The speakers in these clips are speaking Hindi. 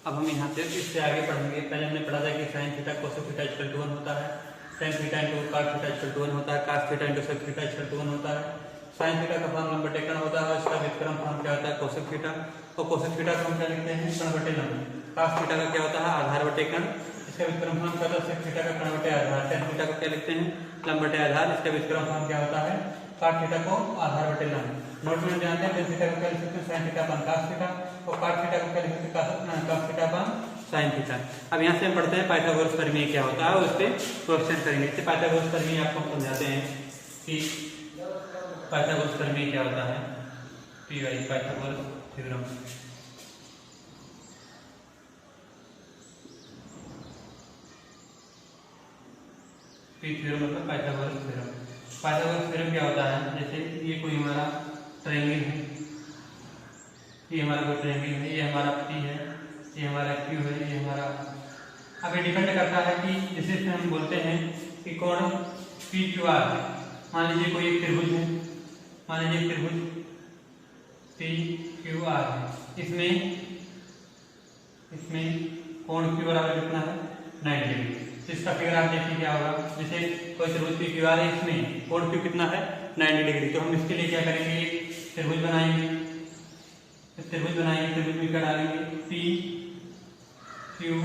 अब हम यहाँ से इससे आगे पढ़ेंगे। पहले हमने पढ़ा था कि sine theta cosec theta equal to 1 होता है, tan theta into cot theta equal to 1 होता है, cos theta into sec theta equal to 1 होता है। साइन थीटा का फॉर्म लंब बटे कर्ण होता है, उसका व्युत्क्रम फॉर्म क्या होता है कोसेक थीटा, और कोसेक थीटा को हम क्या लिखते हैं कर्ण बटे लंब। कास थीटा का क्या होता है आधार बटे कर्ण, इसका व्युत्क्रम फॉर्म क्या होता है सेक थीटा का कर्ण बटे आधार। टेन थीटा को क्या लिखते हैं लंब बटे आधार, इसका व्युत्क्रम फॉर्म क्या होता है काट थीटा को आधार बटे लंब। नोट में जानते हैं टेन थीटा को क्या लिख सकते हैं साइन थीटा अपन कास थीटा, और काट थीटा को क्या लिख सकते हैं कास थीटा अपन साइन थीटा। अब यहाँ से हम पढ़ते हैं पाइथागोरस प्रमेय क्या होता है, उससे क्वेश्चन करेंगे। इससे पाइथागोरस प्रमेय आपको हम समझाते हैं कि पाइथागोरस प्रमेय क्या होता है। Pythagoras theorem. थ्योरम मतलब पाइथागोरस थ्योरम। पाइथागोरस थ्योरम क्या होता है, जैसे ये कोई हमारा ट्रायंगल है, ये हमारा कोई ट्रायंगल है, ये हमारा P है, ये हमारा Q है, ये हमारा। अब ये डिपेंड करता है कि जिसे हम बोलते हैं कि कोण PQR है। मान लीजिए कोई एक त्रिभुज है, मान लीजिए त्रिभुज PQR है, इसमें कोण Q बराबर कितना है 90 डिग्री। इसका फिगर आप देखिए क्या होगा, जैसे कोई त्रिभुज PQR है, इसमें कोण Q कितना है 90 डिग्री। तो हम इसके लिए क्या करेंगे, एक त्रिभुज बनाएंगे, त्रिभुज में क्या डालेंगे PQR।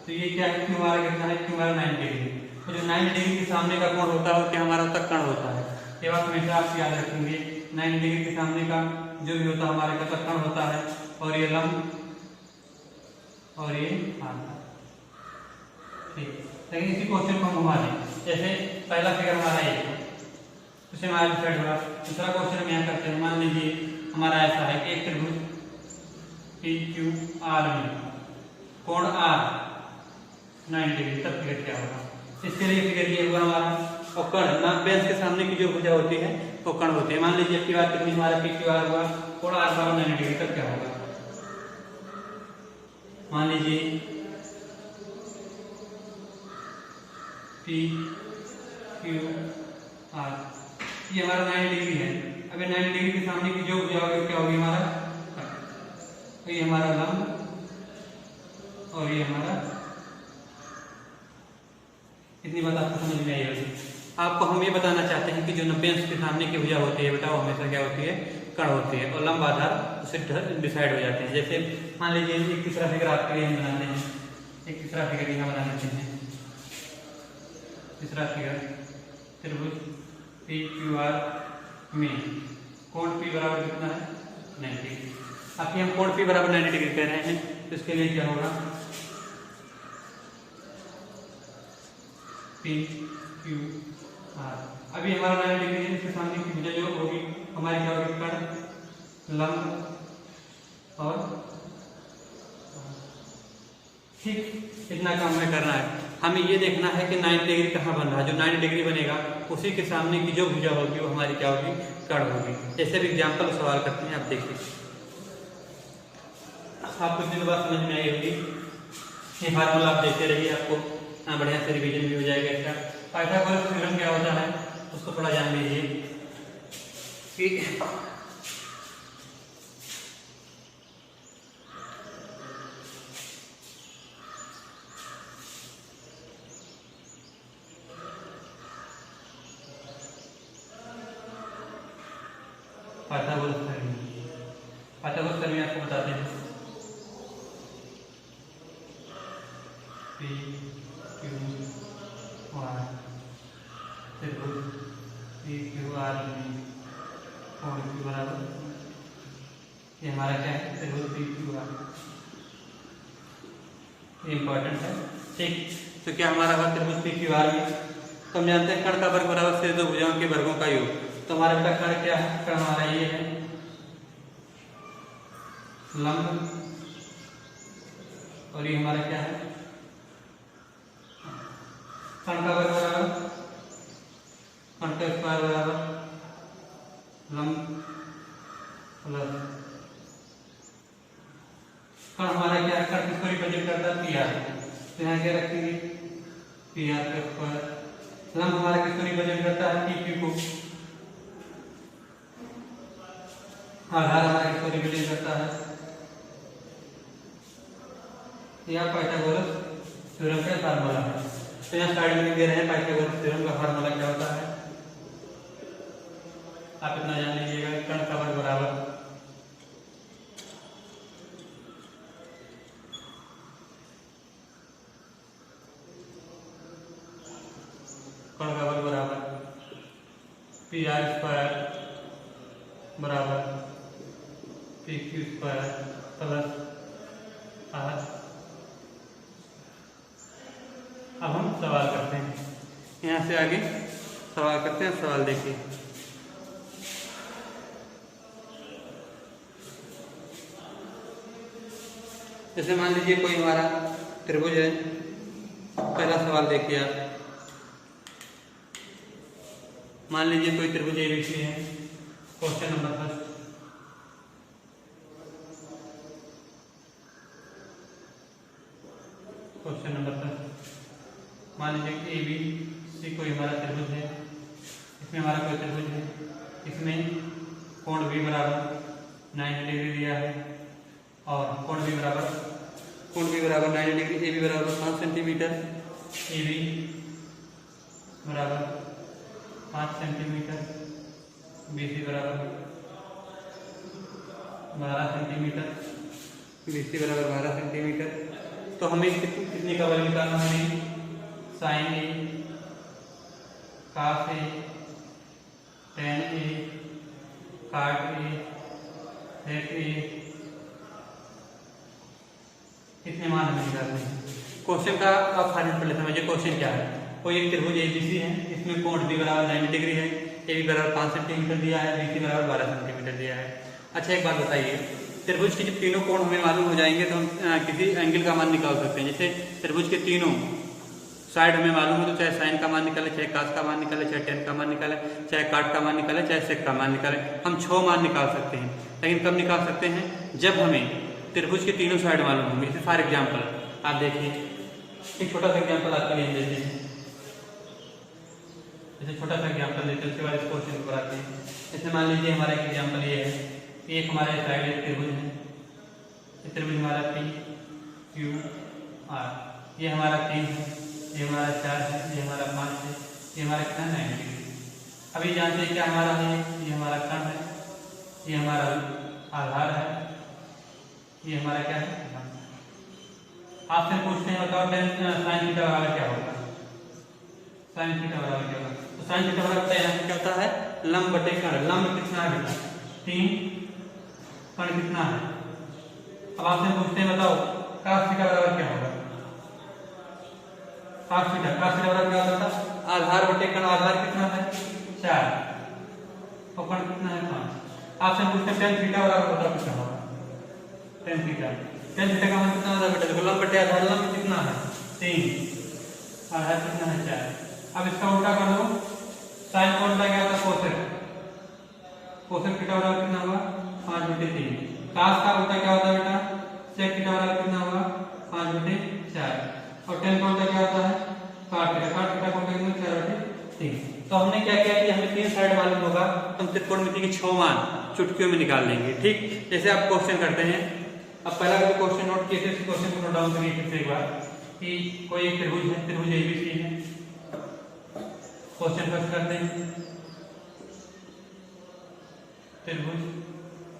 तो ये क्या है Q हमारा कितना है, Q हमारा 90 डिग्री। तो जो 90 डिग्री के सामने का कोण होता है वो क्या हमारा होता है कर्ण होता है। ये बात हमेशा आप याद रखेंगे, 90 डिग्री के सामने का जो भी होता है हमारे का कर्ण होता है, और ये लंब और ये आधा। ठीक, लेकिन इसी क्वेश्चन को हम घुमा दें। जैसे पहला फिगर हमारा ये है, उसे हमारा डिसाइड हुआ। दूसरा क्वेश्चन हम यहाँ करते हैं, मान लीजिए हमारा ऐसा है कि एक त्रिभुज PQR में कोण R 90 डिग्री, तब फिगर क्या होगा। इसके लिए फिगर ये हुआ हमारा, और कर्ण बेंच के सामने की जो भुजा होती है वो कर्ण होती है। मान लीजिए कि बात कितनी हमारा PQR हुआ, कोण R बराबर 90 डिग्री, तब क्या होगा। मान लीजिए PQR ये हमारा 90 डिग्री है। अब 90 डिग्री के सामने की जो भुजा होगी क्या होगी हमारा, तो ये हमारा लंब और ये हमारा। इतनी बात आपको समझ में आई होगी। आपको हम ये बताना चाहते हैं कि जो 90 अंश के सामने की भुजा होती है बेटा वो हमेशा क्या होती है कर्ण होती है, और लंब आधार उससे डिसाइड हो जाते हैं। जैसे मान लीजिए एक तीसरा फिगर आपके लिए हम बनाते हैं, एक तीसरा फिगर यहाँ बना लेते हैं। तीसरा फिगर त्रिभुज PQR में कोण P बराबर कितना है 90 डिग्री। अब हम कोण P बराबर 90 डिग्री कह रहे हैं, तो इसके लिए क्या होगा PQR। अभी हमारा 90 डिग्री है, इसके सामने की भुजा जो होगी हमारी क्या होगी कर्ण लंब और। ठीक, इतना काम हमें करना है। हमें ये देखना है कि 90 डिग्री कहाँ बन रहा है। जो 90 डिग्री बनेगा उसी के सामने की जो भुजा होगी वो हमारी क्या होगी कर्ण होगी। जैसे भी एग्जाम्पल सवाल करते हैं, आप देखिए आपको इतनी बात समझ में आई होगी। ये फार्मूला आप देखते रहिए, आपको बढ़िया से रिवीजन भी हो जाएगा इसका। पाइथागोरस थ्योरम क्या होता है उसको थोड़ा जान लीजिए कि पाइथागोरस प्रमेय आपको बताते हैं। त्रिभुज PQR में कोण Q बराबर, ये हमारा क्या है त्रिभुज PQR, ये इंपॉर्टेंट है। ठीक, तो क्या हमारा हुआ त्रिभुज PQR में, तो हम जानते हैं कर्ण का वर्ग बराबर से दो भुजाओं के वर्गों का योग। तो हमारा बेटा कर्ण क्या है, कर्ण हमारा ये है लंब, और ये हमारा क्या है कर्ण का वर्ग बराबर कर्ण का स्क्वायर बराबर लंब प्लस कर्ण हमारा क्या है, कर्ण किसको रिप्रेजेंट करता है PR। तो यहाँ क्या रखेंगे PR का स्क्वायर। लंब हमारा किसको रिप्रेजेंट करता है PQ को। आधार हमारा किसको रिप्रेजेंट करता है यह पाइथागोरस थ्योरम का फार्मूला है। तो यहाँ स्लाइड में दे रहे हैं पाइथागोरस थ्योरम का फार्मूला क्या होता है। आप इतना जान लीजिएगा, कण का वर्ग बराबर कण का वर्ग बराबर pr² बराबर pq² प्लस r। अब हम सवाल करते हैं, यहाँ से आगे सवाल करते हैं। सवाल देखिए, जैसे मान लीजिए कोई हमारा त्रिभुज है। पहला सवाल देखिए आप, मान लीजिए कोई त्रिभुज ABC है। Question number first, question number first, मान लीजिए कि ABC कोई हमारा त्रिभुज है। इसमें हमारा कोई त्रिभुज है, इसमें कोण B बराबर 90 डिग्री दिया है और कोण B बराबर 90 डिग्री। AB बराबर 5 सेंटीमीटर, AB बराबर 5 सेंटीमीटर, BC बराबर 12 सेंटीमीटर, BC बराबर 12 सेंटीमीटर। तो हमें कितनी का वैल्यू निकालना है? Sine A, cos A, tan A, cot A, sec A, इतने मान हमें निकालने हैं। क्वेश्चन का आप फाइनल पढ़ लेते हैं। क्वेश्चन क्या है? कोई एक त्रिभुज ABC है, इसमें कोण B बराबर 90 डिग्री है, AB बराबर 5 सेंटीमीटर दिया है, BC बराबर 12 सेंटीमीटर दिया है। अच्छा एक बात बताइए, त्रिभुज के जब तीनों कोण हमें मालूम हो जाएंगे तो हम किसी एंगल का मान निकाल सकते हैं। जैसे त्रिभुज के तीनों साइड हमें मालूम हो तो चाहे साइन का मान निकाले, चाहे कास का मान निकाले, चाहे टेन का मान निकाले, चाहे काट का मान निकाले, चाहे सेक का मान निकाले, हम 6 मान निकाल सकते हैं। लेकिन कब निकाल सकते हैं? जब हमें त्रिभुज के तीनों साइड मालूम होंगे। जैसे फॉर एग्जाम्पल आप देखिए, एक छोटा सा एग्जाम्पल आपके लिए देते हैं। जैसे छोटा सा एग्जाम्पल देते हैं, उसके बाद इस क्वेश्चन को आते हैं। जैसे मान लीजिए हमारा एक एग्जाम्पल ये है, एक हमारे साइड एक त्रिभुज है। त्रिभुज हमारा PQR, ये हमारा 3 है, ये हमारा 4 है, ये हमारा 5 है, ये हमारा कितना 90 डिग्री। अभी जानते हैं क्या हमारा है? ये हमारा कण है, ये हमारा आधार है, ये हमारा क्या है? आपसे पूछते हैं बताओ साइन थीटा बराबर क्या होगा? साइन थीटा बराबर क्या होगा? तो साइन थीटा बराबर क्या होता है? लंब बटे कण। लंब कितना है बेटा? 3, कण कितना है? अब आपसे पूछते हैं बताओ cos थीटा बराबर क्या होगा? cos थीटा बराबर क्या होता है? आधार बटे कण। आधार कितना है? 4 और कण कितना है? 5। आपसे पूछते हैं tan थीटा बराबर बताओ कितना होगा? tan थीटा का मान कितना होता है बेटा? देखो लंब बटे आधार, लंब कितना है? 3, आधार कितना है? 4। अब इसका उल्टा कर दो, साइन का उल्टा क्या होता है? कोसेक थीटा बराबर कितना होगा? 5 बटे 3। cos का उल्टा क्या होता है बेटा? sec थीटा बराबर कितना होगा? 5 बटे 4। और tan का उल्टा क्या होता है? cot थीटा का उल्टा कितना? 4 बटे 3। तो हमने क्या किया कि हमें 3 साइड मालूम होगा, हम त्रिकोणमिति के 6 मान चुटकियों में निकाल लेंगे। ठीक, जैसे आप क्वेश्चन करते हैं। अब पहला क्वेश्चन नोट किए थे, इस क्वेश्चन को नोट डाउन करिए फिर से एक बार कि कोई एक त्रिभुज है, त्रिभुज ABC है। क्वेश्चन फर्स्ट करते हैं, त्रिभुज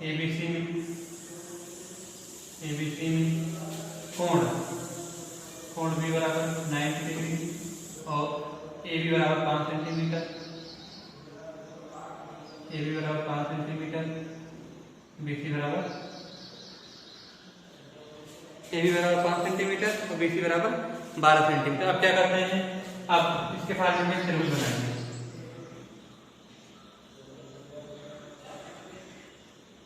ABC में कोण B बराबर 90 डिग्री और AB बराबर 5 सेंटीमीटर, AB बराबर 5 सेंटीमीटर, BC बराबर AB बराबर 5 सेंटीमीटर और BC बराबर 12 सेंटीमीटर। अब क्या करते हैं? आप इसके फार्मूले में त्रिभुज बनाएंगे।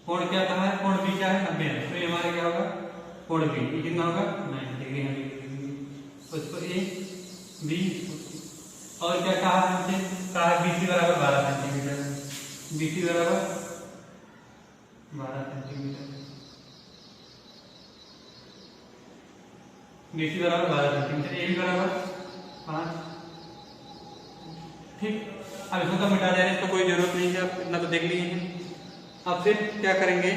कोण क्या कहा है? कोण B क्या है? 90 है। तो ये हमारा क्या होगा? कोण B ये कितना होगा? 90 डिग्री। उसको A B और क्या कहा है हमसे? कहा BC बराबर 12 सेंटीमीटर, BC बराबर 12 सेंटीमीटर, BC बराबर 12 सेंटीमीटर, AB बराबर 5। ठीक, अब इसको तो मिटा देने की कोई जरूरत नहीं है, आप इतना तो देख लिए हैं। अब फिर क्या करेंगे?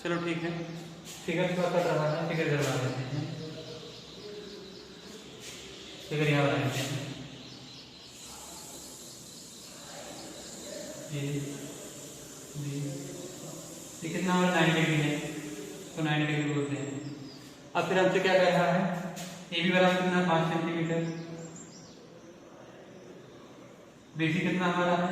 चलो ठीक है। फिगर थोड़ा कट रहा है, फिगर इधर बना देते हैं, फिगर यहाँ बना देते हैं। ये कितना 90 डिग्री है, तो 90 डिग्री बोलते हैं। अब फिर हमसे क्या कह रहा है, ए बी बराबर कितना 5 सेंटीमीटर, बीसी कितना हमारा है।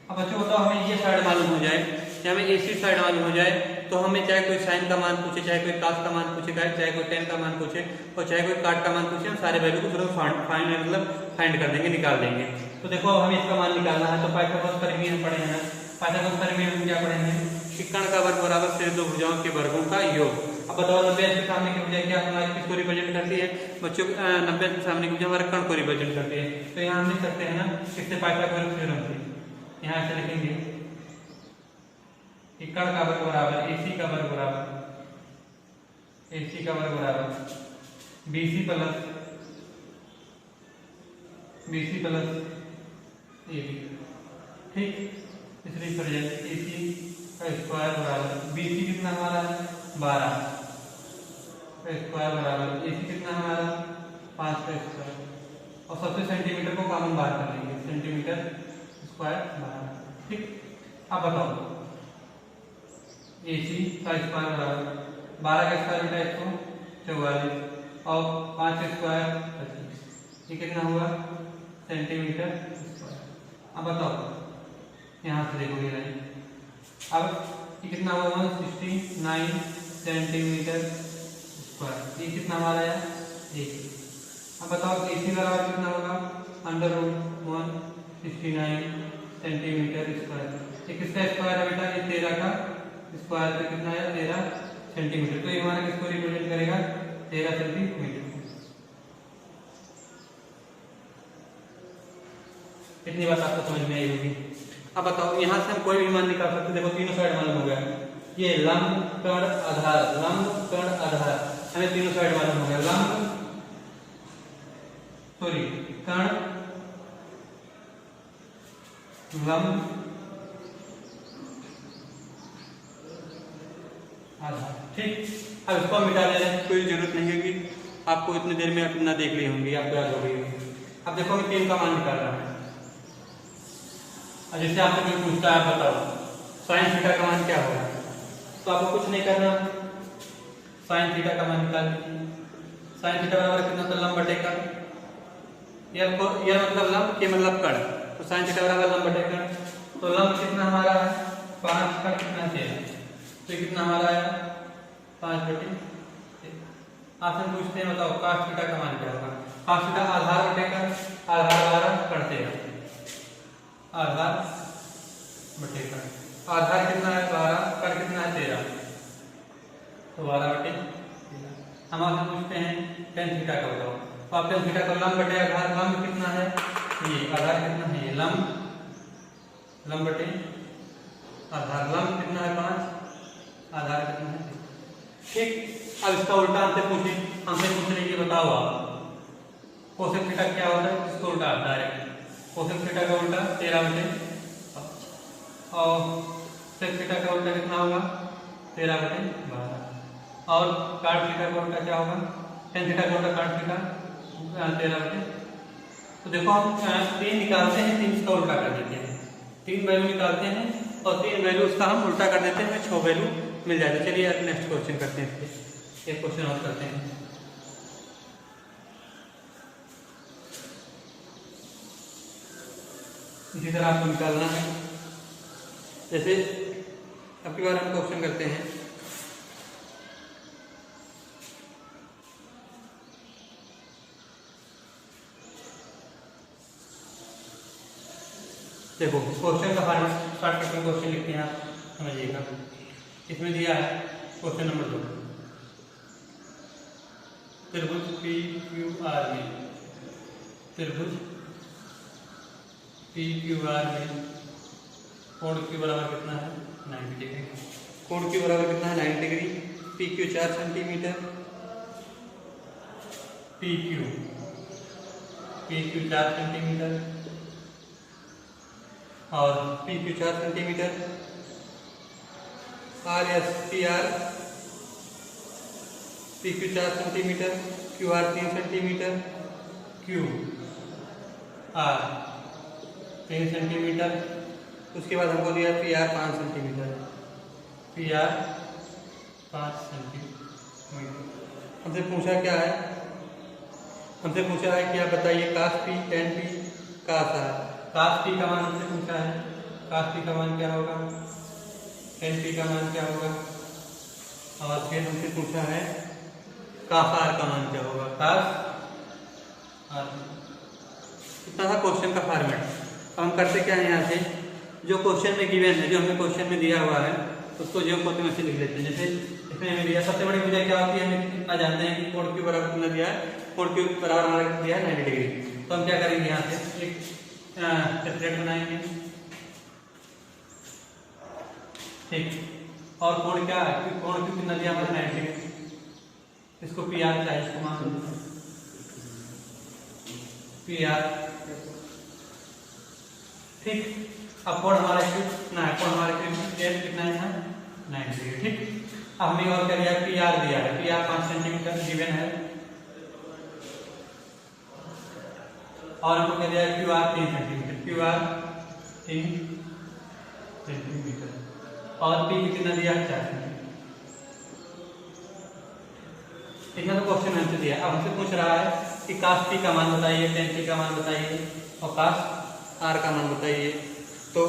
अब बच्चों बताओ, हमें ये साइड मालूम हो जाए या हमें एसी साइड मालूम हो जाए, तो हमें चाहे कोई साइन का मान पूछे, चाहे कोई कास का मान पूछे, चाहे कोई टेन का मान पूछे और चाहे कोई काट का मान पूछे, हम सारे वैल्यू को तुरंत फाइंड कर देंगे, निकाल देंगे। तो देखो अब हमें इसका मान निकालना है, तो पाइथागोरस प्रमेय हम पढ़े हैं। पाइथागोरस प्रमेय हम क्या पढ़े हैं कि कर्ण का वर्ग बराबर सिर्फ दो भुजाओं के वर्गों का योग। अब बताओ 90 के सामने की भुजा क्या हमारी किसको रिप्रेजेंट करती है बच्चों, 90 के सामने की भुजा हमारे कर्ण को रिप्रेजेंट करती है। तो यहाँ हम लिख सकते हैं ना किससे, पाइथागोरस थ्योरम से। यहाँ से लिखेंगे कि कर्ण का वर्ग बराबर AC का वर्ग बराबर BC प्लस AB, ठीक। इसलिए प्रेजेंट AC का स्क्वायर बराबर BC कितना हमारा है 12 का स्क्वायर बराबर AC कितना हमारा 5 का स्क्वायर, और सबसे सेंटीमीटर को कॉमन बाहर कर लेंगे, सेंटीमीटर स्क्वायर 12, ठीक। अब बताओ AC का स्क्वायर बराबर 12 का स्क्वायर बेटा 144 और 5 का स्क्वायर 25, ये कितना हुआ सेंटीमीटर स्क्वायर। अब बताओ यहाँ से देखो ये लाइन, अब ये कितना हुआ 169 सेंटीमीटर स्क्वायर, ये कितना हमारा है 1। अब बताओ AC बराबर कितना होगा √169 सेंटीमीटर स्क्वायर, ये किसका स्क्वायर है बेटा, ये 13 का स्क्वायर पे कितना है 13 सेंटीमीटर, तो ये हमारा किसको रिप्रेजेंट करेगा 13 सेंटीमीटर। इतनी बात आपको समझ में आई होगी। अब बताओ यहाँ से हम कोई भी मान निकाल सकते, देखो तीनों साइड मालूम हो गया, ये लंब कर्ण आधार हमें तीनों साइड मालूम हो गया, लंब आधार, ठीक। अब इसको हम मिटा देना है, कोई जरूरत नहीं होगी, आपको इतनी देर में अपना देख ली होंगी, आपको याद हो गई होगी। अब देखो हमें 3 का मान निकाल रहा है, जैसे आपसे कोई पूछता है बताओ साइन थीटा का मान क्या होगा, तो आपको कुछ नहीं करना, साइन थीटा का मान निकाल लीजिए। साइन थीटा बराबर कितना होता है लंब बटे कर्ण, यह मतलब लंब के मतलब कर्ण, तो साइन थीटा बराबर लंब बटे कर्ण, तो लंब कितना हमारा है 5 का कितना 13, तो कितना हमारा है 5 बटे 13। आपसे पूछते हैं बताओ cos थीटा का मान क्या होगा, cos थीटा आधार बटे कर्ण, आधार 12 कर्ण 13, आधार बटे कर्ण, आधार कितना है 12, कर्ण कितना है 13, तो 12 बटे 13। हम आपसे पूछते हैं tan थीटा का बताओ, तो आप tan थीटा का लंब बटे आधार, लंब कितना है ये, आधार कितना है ये, लंब बटे आधार, लंब कितना है 5, आधार कितना है, ठीक। अब इसका उल्टा हमसे पूछ लीजिए बताओ आप कोसेक थीटा क्या होता है, इसको उल्टा डायरेक्ट कोसेक थीटा का उल्टा 13 बटे, और सेक थीटा का उल्टा कितना होगा 13 बटे 12, और काट थीटा का उल्टा क्या होगा, tan थीटा का उल्टा काट थीटा 13 बटे। तो देखो हम 3 निकालते हैं, 3 इसका उल्टा कर देते हैं, 3 वैल्यू निकालते हैं और 3 वैल्यू उसका हम उल्टा कर देते हैं, हमें 6 वैल्यू मिल जाते हैं। चलिए नेक्स्ट क्वेश्चन करते हैं, एक क्वेश्चन और करते हैं। इसी तरह आपको निकालना है, जैसे अब की बार हम क्वेश्चन करते हैं, देखो क्वेश्चन का फॉर्मेट स्टार्ट करके क्वेश्चन लिखते हैं, आप समझिएगा। इसमें दिया है क्वेश्चन नंबर 2, त्रिभुज PQR में, त्रिभुज PQR में कोण Q बराबर कितना है 90 डिग्री, कोण Q बराबर कितना है 90 degree, PQ 4 centimetre, PQ 4 centimetre और PQ 4 centimetre, R S P R P Q 4 centimetre, Q R 3 centimetre, Q R 3 centimetre. उसके बाद हमको दिया P R 5 centimetre, P R 5 centimetre. हमसे पूछा क्या है, हमसे पूछा है कि आप बताइए काश पी टेन पी काश आर। काश पी का मान हमसे पूछा है, काश पी का मान क्या होगा, टेन पी का मान क्या होगा, और फिर हमसे पूछा है काश आर का मान क्या होगा, काश आर। इतना था क्वेश्चन का फॉर्मेट। अब हम करते क्या है, यहाँ से जो क्वेश्चन में गिवन है, जो हमें क्वेश्चन में दिया हुआ है उसको जो कॉपी में से लिख लेते हैं। जैसे इसमें हमें दिया सबसे बड़ी वजह क्या होती है, हमें इतना जानते हैं कि कोण क्यू बराबर कितना दिया है, कोण क्यू बराबर हमारा दिया है 90 डिग्री। तो हम क्या करेंगे, यहाँ से एक सेपरेट बनाएंगे, ठीक। और कोण क्या है, कोण क्यू कितना दिया हमारा 90 डिग्री, इसको पी आर चाहिए, इसको मान पी आर, ठीक। अब कोण हमारा क्यू कितना है, कोण हमारा क्यू कितना है, 90 डिग्री, ठीक। अब हमें और क्या दिया, पी आर दिया है, पी आर 5 सेंटीमीटर गिवन है, और हमको क्या दिया है, Q R 3 centimetre, Q R 3 centimetre, और पी कितना दिया है, 4 सेंटीमीटर। इतना तो क्वेश्चन हमसे दिया। अब हमसे पूछ रहा है कि काश पी का मान बताइए, टेन पी का मान बताइए, और काश आर का मान बताइए। तो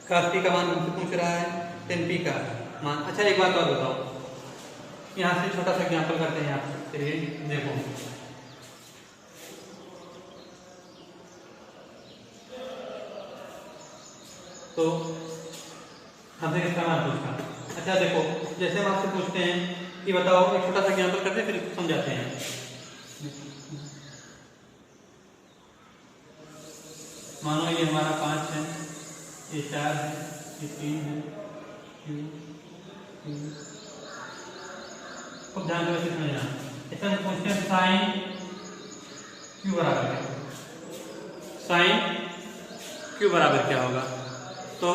काश पी का मान हमसे पूछ रहा है, टेन पी का मान। अच्छा एक बात और बताओ, यहाँ से छोटा सा एग्जाम्पल करते हैं आप, चलिए देखो। तो हमसे किसका मान पूछा, अच्छा देखो, जैसे हम आपसे पूछते हैं कि बताओ, एक छोटा सा एग्जाम्पल करते हैं फिर इसको समझाते हैं। मानो ये हमारा 5 है, ये 4 है, ये 3 है, खूब ध्यान से वैसे समझना। ऐसा हम पूछते हैं साइन क्यू बराबर क्या, साइन क्यू बराबर क्या होगा। तो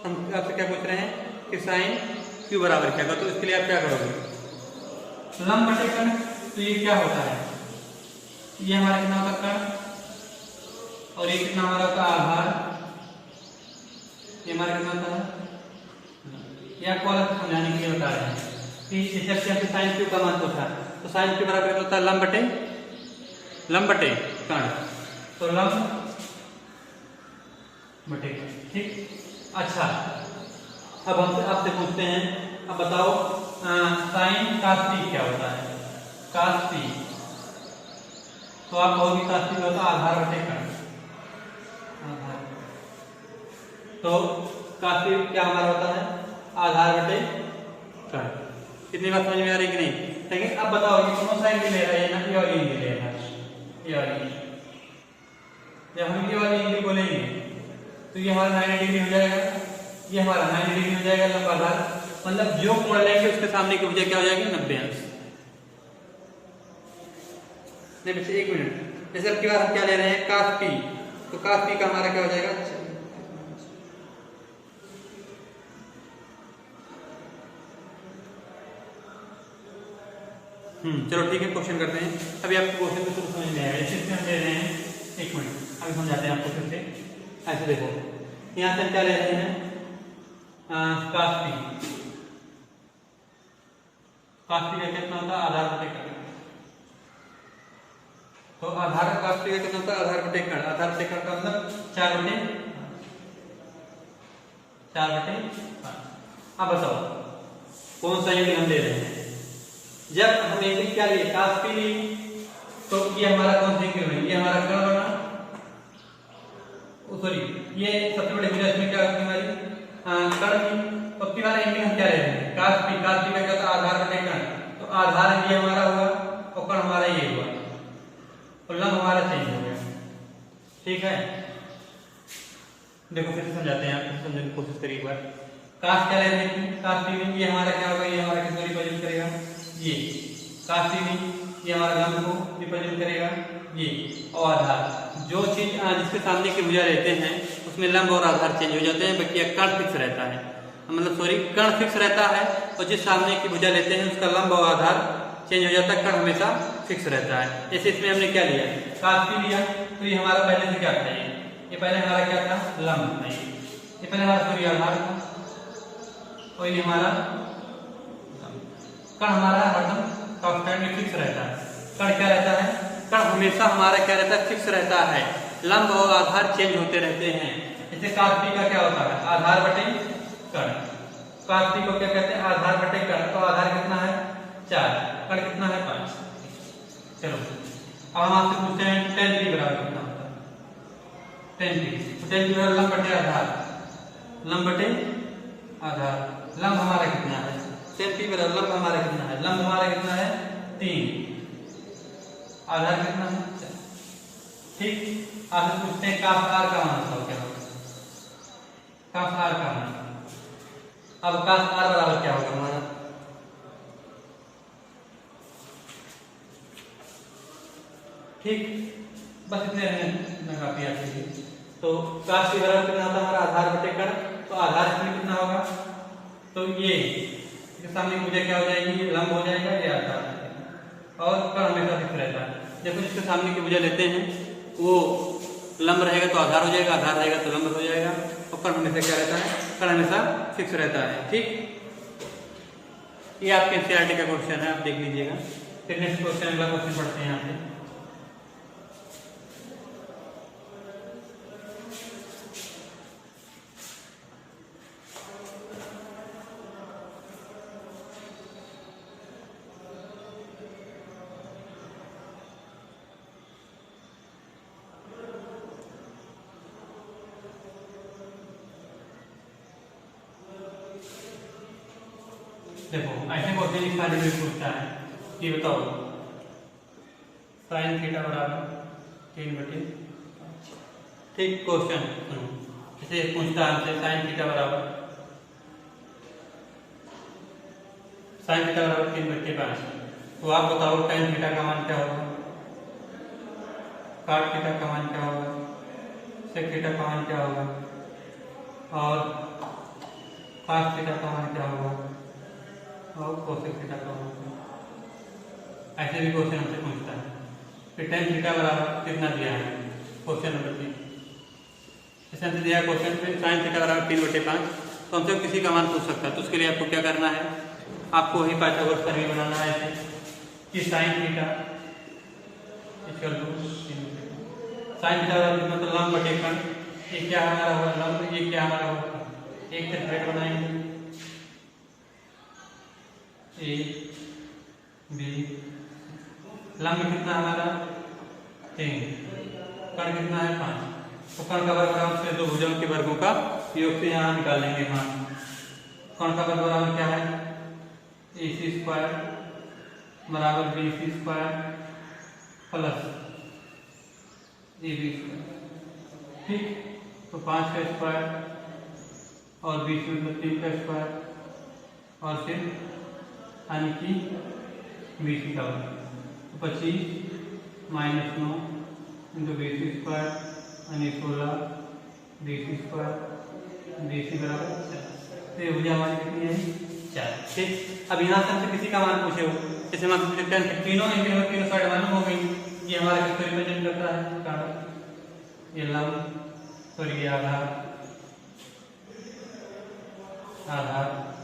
हम आपसे क्या पूछ रहे हैं कि साइन क्यू बराबर क्या होगा। तो इसके लिए आप क्या करोगे, लंब बटे कर्ण। तो ये क्या होता है, ये हमारा कितना होता है, कर्ण, और ये कितना हमारा होता है, आधार। ये हमारा कितना होता है, या को अलग समझाने के लिए बता रहे हैं कि जैसे हमसे साइन क्यू का मान पूछा, तो साइन क्यू बराबर होता है लंब बटे कर्ण। तो लंब बटे कर्ण, ठीक। अच्छा अब हमसे आपसे पूछते हैं, अब बताओ साइन कास पी क्या होता है, कास पी। तो आप कहोगे कास पी होता है आधार बटे कर्ण, आधार। तो कास पी क्या हमारा होता है, आधार बटे कर्ण। कितनी बात समझ में आ रही कि नहीं। लेकिन अब बताओ ये दोनों साइन भी ले रहा है ना, ये और ये भी ले रहा है, ये और ये। जब हम ये वाली एंगल बोलेंगे तो ये हमारा 90 डिग्री हो जाएगा, ये हमारा 90 डिग्री हो जाएगा लंबा आधार। मतलब जो कोण लेंगे उसके सामने की भुजा क्या हो जाएगी, 90 अंश। नहीं, एक मिनट, जैसे अब की बार हम क्या ले रहे हैं, कास पी। तो कास पी का हमारा क्या हो जाएगा, चलो ठीक है, क्वेश्चन करते हैं। अभी आपको क्वेश्चन को समझ में आएगा। जैसे हम ले रहे हैं, एक मिनट अभी समझाते हैं आपको फिर से। ऐसे देखो, यहाँ से हम क्या ले रहे हैं, कास पी। कास पी का कितना होता है, आधार बटे कर्ण। तो आधार कास पी का कितना होता है, आधार बटे कर्ण। आधार बटे कर्ण का मतलब 4 बटे 5। अब बताओ कौन सा एंगल हम ले रहे हैं। जब हम एंगल क्या लिए, कास पी ली, तो ये हमारा कौन सा एंगल है, ये हमारा कर्ण बना, सॉरी ये सबसे बड़ी वजह इसमें क्या होती है हमारी, कर्ण। तो की वाला एंगल हम क्या ले रहे हैं, कास पी। कास पी का क्या होता है, आधार बटे कर्ण। तो आधार ये हमारा हुआ और कर्ण हमारा ये हुआ, और लंब हमारा चेंज हो गया, ठीक है। देखो फिर से समझाते हैं, आप समझने की कोशिश करिए एक बार। कास क्या ले रहे हैं, कास पी में ये हमारा क्या होगा, ये हमारा किसको रिप्रेजेंट करेगा, ये कास पी में ये हमारा लंब को रिप्रेजेंट करेगा, ये। और आधार, जो चीज जिसके सामने की भुजा रहते हैं उसमें लंब और आधार चेंज हो जाते हैं, बाकी कर्ण फिक्स रहता है। मतलब सॉरी कर्ण फिक्स रहता है और जिस सामने की भुजा लेते हैं उसका लंब और आधार चेंज हो जाता है, कर्ण हमेशा फिक्स रहता है। जैसे इसमें हमने क्या लिया, cos p लिया, तो ये हमारा पहले से क्या था, ये पहले हमारा क्या था, लंब था, ये पहले हमारा सॉरी आधार था और ये हमारा कर्ण हमारा हरदम कांस्टेंट में फिक्स रहता है। कर्ण क्या रहता है, कर्ण हमेशा हमारा क्या रहता है, फिक्स रहता है, लंब और आधार चेंज होते रहते हैं। जैसे cos p का क्या होता है, आधार बटे कर्ण, cos p को क्या कहते हैं, आधार बटे कर्ण, तो आधार कितना है 4, कर्ण कितना है 5। चलो अब हम आपसे पूछते हैं tan p बराबर कितना होता है, tan p, तो tan p बराबर लंब बटे आधार, लंब बटे आधार, लंब हमारा कितना है, tan p बराबर लंब हमारा कितना है, लंब हमारा कितना है 3, आधार कितना है 4। ठीक, आपसे पूछते हैं cos r का मान बताओ क्या होगा, cos r का मान, अब cos r बराबर क्या होगा हमारा, ठीक, बस इतने रहने काफी आपके लिए। तो cos p बराबर कितना होता है हमारा, आधार बटे कर्ण, तो आधार इसमें कितना होगा, तो ये इसके सामने मुझे क्या हो जाएगी, ये लंब हो जाएगा, ये आधार, और कर्ण हमेशा फिक्स रहता है। देखो जिसके सामने की भुजा लेते हैं वो लंब रहेगा तो आधार हो जाएगा, आधार रहेगा तो लंब हो जाएगा, और कर्ण हमेशा क्या रहता है, कर्ण हमेशा फिक्स रहता है। ठीक, ये आपके एनसीईआरटी का क्वेश्चन है, आप देख लीजिएगा। फिर नेक्स्ट क्वेश्चन, अगला क्वेश्चन पढ़ते हैं यहाँ पे। देखो ऐसे क्वेश्चन इस वाले में पूछता है कि बताओ साइन थीटा बराबर 3/5। ठीक, क्वेश्चन सुनो, इसे पूछता है हमसे साइन थीटा बराबर 3/5, तो आप बताओ tan थीटा का मान क्या होगा, cot थीटा का मान क्या होगा, sec थीटा का मान क्या होगा, और cos थीटा का मान क्या होगा, और cosec थीटा का मान क्या होगा। ऐसे भी क्वेश्चन हमसे पूछता है। फिर tan थीटा बराबर कितना दिया है, क्वेश्चन नंबर 3 जैसे हमसे दिया क्वेश्चन, फिर sin थीटा बराबर 3/5, तो हमसे किसी का मान पूछ सकता है। तो उसके लिए आपको क्या करना है, आपको वही पाइथागोरस प्रमेय बनाना है ऐसे कि sin theta equal to sin theta बराबर कितना, तो लंब बटे कर्ण, ये क्या हमारा होगा लंब, ये क्या हमारा होगा, एक से ब्रैकेट बनाएंगे, ए बी, लंब कितना हमारा 3, कर्ण कितना है 5, तो कर्ण का वर्ग बराबर से दो भुजाओं के वर्गों का योग से यहाँ निकालेंगे। हाँ, कर्ण का वर्ग बराबर क्या है, AC² बराबर BC² प्लस AB²। ठीक, तो 5 का स्क्वायर और 20 मतलब 3 का स्क्वायर और फिर यानी कि 20 का वर्ग, तो 25 - 9 इंटू 20² यानी 16 20² BC बराबर 4। तो ये भुजा हमारी कितनी है 4। ठीक, अब यहाँ से हमसे किसी का मान पूछे हो, जैसे मान पूछे 10, तीनों साइड मालूम हो गई, ये हमारा किसको रिप्रेजेंट करता है, कर्ण, ये लंब और ये आधार,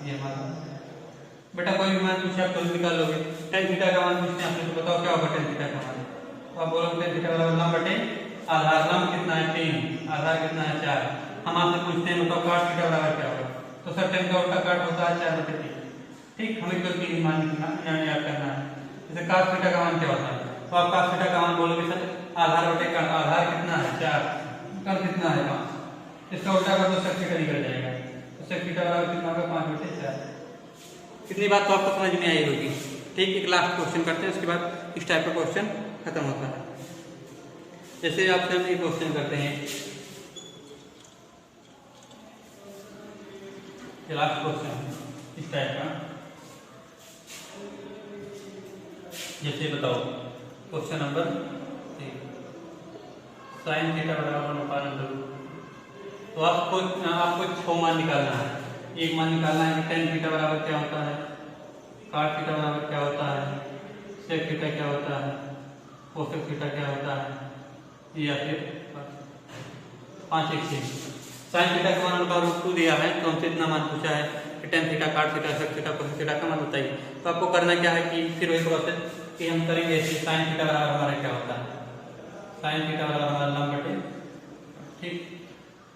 ये हमारा। बेटा कोई भी मान पूछे आप तुरंत निकाल लोगे। tan थीटा का मान पूछते हैं आपसे, तो बताओ क्या होगा tan थीटा का मान, तो आप बोलोगे tan थीटा बराबर लंब बटे आधार, लंब कितना है 3, आधार कितना है 4। हम आपसे पूछते हैं बताओ cos थीटा बराबर क्या होगा, तो सर tan का उल्टा काट होता है 4/3। ठीक, हमें केवल 3 मान याद करना है। जैसे cos थीटा का मान क्या होता है, तो आप cos थीटा का मान बोलोगे सर आधार बटे कर्ण, आधार कितना है 4, कर्ण कितना है 5, इसका उल्टा कर दो sec थीटा निकल जाएगा, तो sec थीटा बराबर कितना होगा 5/4। कितनी बात तो आपको समझ में आई होगी। ठीक, एक लास्ट क्वेश्चन करते हैं, उसके बाद इस टाइप का क्वेश्चन खत्म होता है। जैसे आपसे हम एक क्वेश्चन करते हैं, ये लास्ट क्वेश्चन इस टाइप का, जैसे बताओ क्वेश्चन नंबर 3, sin थीटा बराबर 1/√, तो आपको 6 मान निकालना है। एक मान निकालना है कि टेन थीटा बराबर क्या होता है, कॉट थीटा बराबर क्या होता है, सेक थीटा क्या होता है, कोसेक थीटा क्या होता है, या फिर 5 साइन थीटा का मान उनका √2 दिया है तो हमसे इतना मान पूछा है कि tan theta cot theta sec theta cosec theta का मान बताइए। तो आपको करना क्या है कि फिर वही प्रोसेस कि हम करेंगे ऐसे साइन थीटा बराबर हमारा क्या होता है, साइन थीटा बराबर हमारा लंब बटे, ठीक,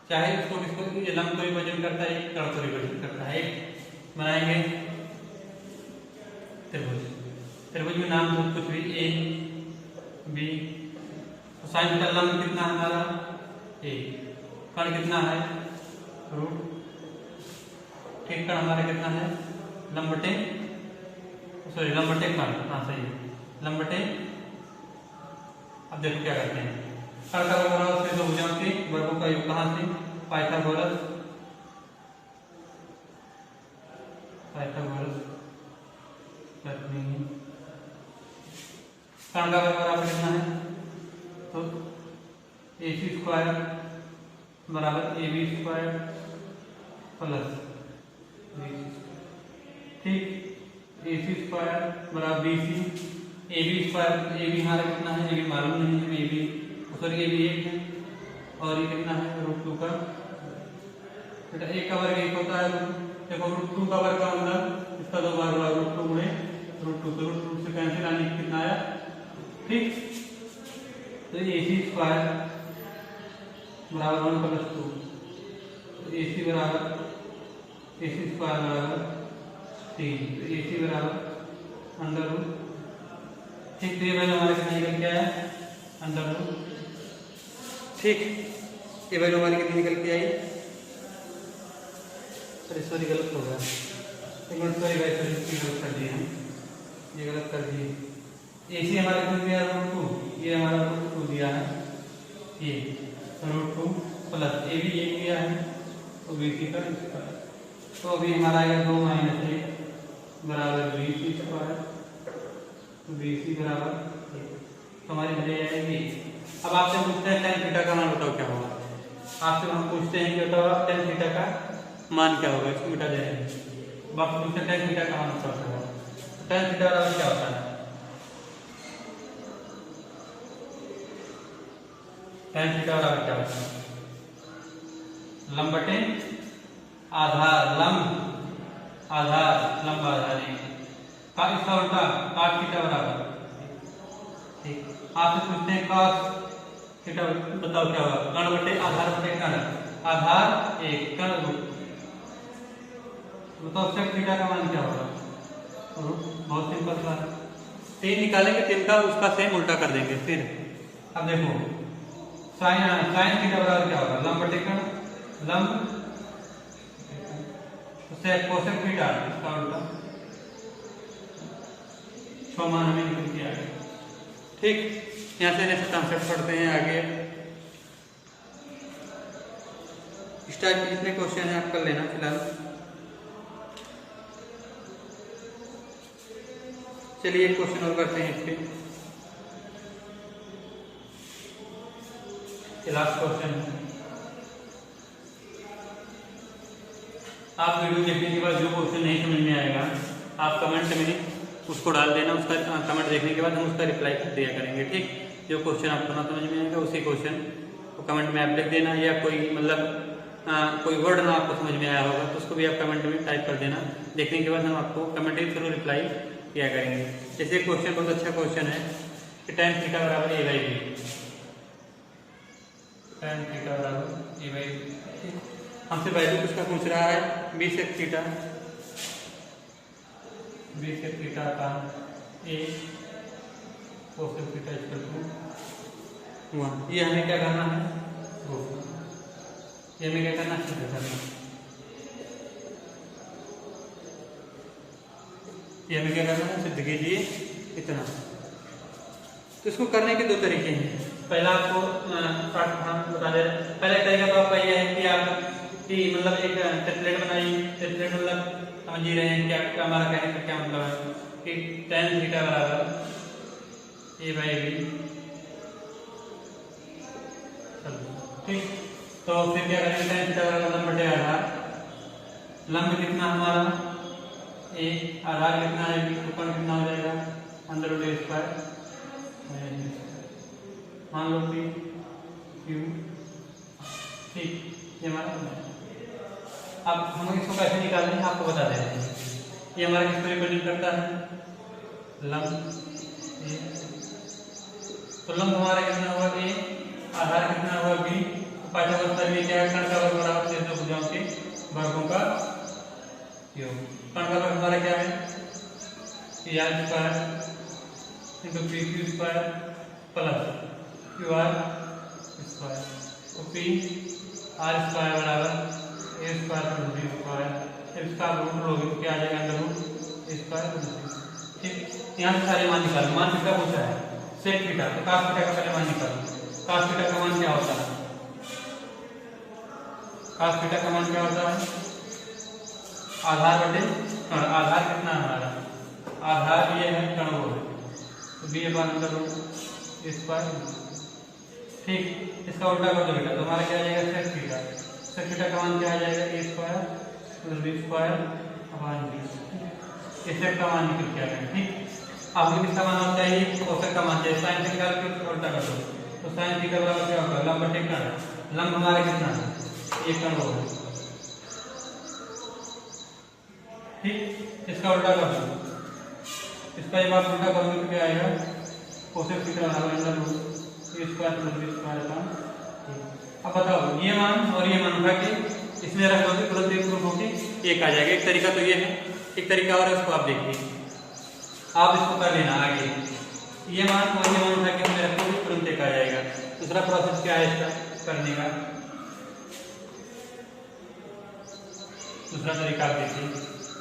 चाहे उसको किसको ये लंब को रिप्रेजेंट करता है, एक कर्ण को रिप्रेजेंट करता है। एक बनाएंगे त्रिभुज, त्रिभुज में नाम तो कुछ भी ए बी, तो साइन थीटा लंब कितना है हमारा ए, कर्ण कितना है √, ठीक, कर्ण हमारा कितना है लंब बटे, सॉरी लंब बटे कर्ण, हाँ सही है लंब बटे। अब देखो क्या करते हैं, कर्ण का वर्ग बराबर से दो भुजाओं के वर्गों का योग कहाँ से, पाइथागोरस, पाइथागोरस कर्ण का वर्ग बराबर कितना है, तो AC स्क्वायर बराबर AB स्क्वायर प्लस, ठीक, AC स्क्वायर बराबर BC, AB स्क्वायर, AB हमारा कितना है, AB मालूम नहीं है, AB सॉरी AB 1 है और ये कितना है √2 का, बेटा 1 का वर्ग 1 होता है, देखो √2 का वर्ग का मतलब इसका 2 बार होगा √2 गुणे √2, तो √2 से कैंसिल आने कितना आया, ठीक, तो AC स्क्वायर बराबर 1 + 2, तो AC बराबर AC स्क्वायर बराबर 3, तो AC बराबर √, ठीक, तो ये वैल्यू हमारे कितनी निकल के आया √, ठीक, ये वैल्यू हमारी कितनी निकल के आई, अरे सॉरी गलत हो गया, एक मिनट, सॉरी भाई सॉरी गलत कर दिए हैं, ये गलत कर दिए, AC हमारे कितने दिया √2, ये हमारा √2 दिया है, ये √2 प्लस AB 1 दिया है, तो BC का स्क्वायर, तो अभी हमारा आएगा 2 - 1 बराबर BC स्क्वायर, BC बराबर 1, तो हमारी वैल्यू आएगी। अब आपसे पूछते हैं tan थीटा का मान बताओ क्या होगा, आपसे हम पूछते हैं कि बताओ tan थीटा का मान क्या होगा, इसको मिटा दे रहे हैं, अब आपसे पूछते हैं tan थीटा का मान बताओ क्या होगा, tan थीटा बराबर क्या होता है, tan थीटा बराबर क्या होता है, लंब बटे आधार, लंब आधार, लंब आधार, का इसका उल्टा cos थीटा बराबर, ठीक, आपसे पूछते हैं cos थीटा बताओ क्या होगा, कर्ण बटे आधार बटे कर्ण, आधार 1 कर्ण √, बताओ sec थीटा का मान क्या होगा, बहुत सिंपल सा, 3 निकालेंगे, 3 का उसका सेम उल्टा कर देंगे फिर। अब देखो साइन थीटा बराबर क्या होगा, लंब बटे कर्ण, लंब सेक कोसेक थीटा इसका उल्टा, 6 मान हमें निकल के आ गया, ठीक, यहाँ से नेक्स्ट कॉन्सेप्ट पढ़ते हैं आगे। इस टाइप के जितने क्वेश्चन हैं आप कर लेना फिलहाल। चलिए एक क्वेश्चन और करते हैं इसके, लास्ट क्वेश्चन है। आप वीडियो देखने के बाद जो क्वेश्चन नहीं समझ में आएगा आप कमेंट में उसको डाल देना, उसका कमेंट देखने के बाद हम उसका रिप्लाई दिया करेंगे, ठीक, जो क्वेश्चन आपको ना समझ में आएगा उसी क्वेश्चन को कमेंट में आप लिख देना, या कोई मतलब कोई वर्ड ना आपको समझ में आया होगा तो उसको भी आप कमेंट में टाइप कर देना, देखने के बाद हम आपको कमेंट के थ्रू रिप्लाई किया करेंगे। जैसे क्वेश्चन बहुत अच्छा क्वेश्चन है कि tan थीटा बराबर a/b, tan थीटा बराबर a/b, हमसे वैल्यू किसका पूछ रहा है, b sec theta, b sec theta का a cosec थीटा = 1, ये हमें क्या करना है, ये हमें क्या करना है, सिद्ध करना, ये हमें क्या करना है, सिद्ध कीजिए इतना। तो इसको करने के 2 तरीके हैं, पहला आपको बता दे, पहला तरीका तो आपका ये है कि आप कि मतलब एक टेम्पलेट बनाइए, टेम्पलेट मतलब समझ ही रहे हैं क्या हमारा कहने का क्या मतलब है कि tan थीटा बराबर a/b, ठीक, तो फिर क्या करेंगे, tan थीटा बराबर लंब बटे आधार, लंब कितना हमारा ए, आधार कितना है बी, तो कोण कितना हो जाएगा अंडर रूट ए स्क्वायर। मान लो पी क्यू, ठीक, ये हमारा। अब हम इसको कैसे निकालें आपको बता दे रहे हैं। ये हमारा किसको रिप्रेजेंट करता है, लंब ए, तो लंब हमारा कितना हुआ ए, आधार कितना हुआ बी, पाइथागोरस थ्योरम में क्या है, कण का वर्ग बराबर शेष दो भुजाओं के वर्गों का योग। कण का वर्ग हमारा क्या है, P R square into P Q square plus Q R square, तो पी आर स्क्वायर बराबर ए स्क्वायर प्लस बी स्क्वायर, इसका रूट लोगे तो क्या आ जाएगा अंदर root A square plus B. ठीक, यहाँ से सारे मान निकालो। मान किसका पूछा है, सेक थीटा, तो cos थीटा का पहले मान निकालो। cos थीटा का मान क्या होता है, cos थीटा का मान क्या होता है, आधार बटे कण। आधार कितना है हमारा, आधार ये है कण वो है, तो B upon under root A square. ठीक, इसका उल्टा कर दो बेटा, तो हमारा क्या आ जाएगा सेक थीटा। सेक थीटा का मान क्या आ जाएगा A square plus B square upon B. Sec का मान निकल के आ गया। ठीक, आपको किसका मान होना चाहिए, कोसेक का मान चाहिए। साइन थीटा का उल्टा कर दो, तो साइन थीटा बराबर क्या होगा, लंब बटे कण। लंब हमारा कितना है, एक कण होगा। ठीक, इसका उल्टा कर दो, इसका जब आप उल्टा करोगे तो क्या आएगा, कोसेक थीटा बराबर under root A square plus B square upon. अब बताओ ये मान और ये मान उठा के इसमें रख दोगे तुरंत एक प्रूफ होके एक आ जाएगा। एक तरीका तो ये है, एक तरीका और है, उसको आप देखिए, आप इसको कर लेना आगे। ये मान और ये मान उठा के इसमें रखोगे तुरंत एक आ जाएगा। दूसरा प्रोसेस क्या है इसका करने का, दूसरा तरीका आप देखिए।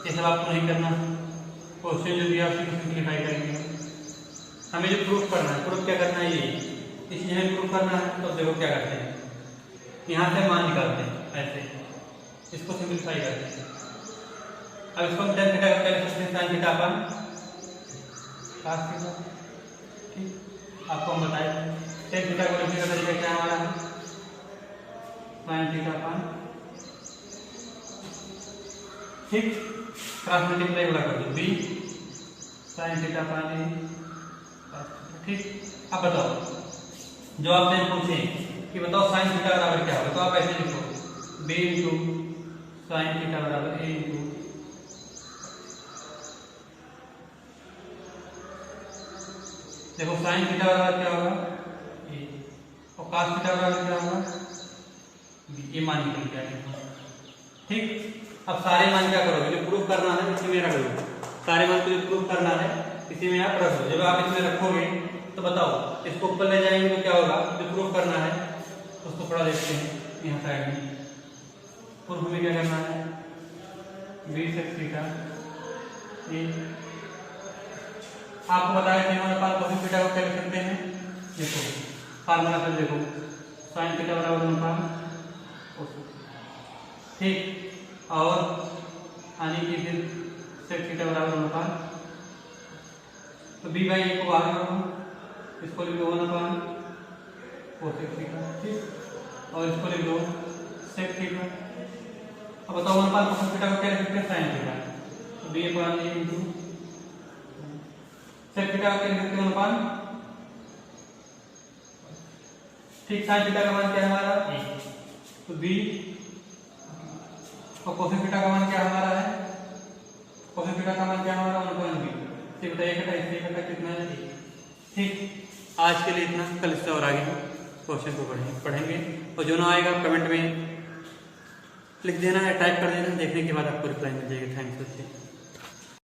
ये सब आपको नहीं करना, क्वेश्चन जो दिया उसको सिंप्लीफाई करेंगे। हमें जो प्रूफ करना है, प्रूफ क्या करना है, ये इसलिए हमें प्रूफ करना है। तो देखो क्या करते हैं, यहाँ से मान निकालते हैं ऐसे, इसको सिंप्लीफाई करते हैं। अब इसको हम tan थीटा का क्या लिख सकते हैं, sin थीटा अपन cos थीटा। ठीक, आपको हम बताएं tan थीटा को लिखने का तरीका क्या हमारा है, sin थीटा अपन। ठीक, क्रॉस मल्टीप्लाई बड़ा कर दो, b sin थीटा अपन ए। ठीक, अब बताओ जो आपने पूछे कि बताओ sin थीटा बराबर क्या होगा, तो आप ऐसे लिखो b इंटू sin थीटा बराबर a इंटू, देखो sin थीटा बराबर क्या होगा a और cos थीटा बराबर क्या होगा b, ये मान निकल के आएगा। ठीक, अब सारे मान क्या करोगे, जो प्रूफ करना है इसी में रख दो। सारे मान को जो प्रूफ करना है इसी में आप रख दो। जब आप इसमें रखोगे तो बताओ इसको ऊपर ले जाएंगे तो क्या होगा, जो प्रूफ करना है उसको थोड़ा देखते हैं यहाँ साइड में। प्रूफ में क्या करना है, b sec थीटा ये आपको बताया कि हमारे पास cos थीटा को क्या लिख सकते हैं, देखो फार्मूला से देखो sin थीटा बराबर अनुपात। ठीक, और आने की फिर sec थीटा बराबर अनुपात, तो b बाई ए को बाहर करो, इसको लिख दो 1/cos थीटा। ठीक, और इसको लिख दो sec थीटा। अब बताओ 1/cos थीटा को क्या लिख सकते हैं, sin थीटा, तो b upon a into sec theta को क्या लिख सकते हैं, 1/। ठीक, sin थीटा का मान क्या है हमारा a, तो b और cos थीटा का मान क्या हमारा है, cos थीटा का मान क्या हमारा 1/b। ठीक, बताइए इससे कितना है। ठीक, आज के लिए इतना, कल इससे और आगे क्वेश्चन को पढ़ेंगे और जो ना आएगा कमेंट में लिख देना है, टाइप कर देना, देखने के बाद आपको रिप्लाई मिल जाएगी। थैंक्स।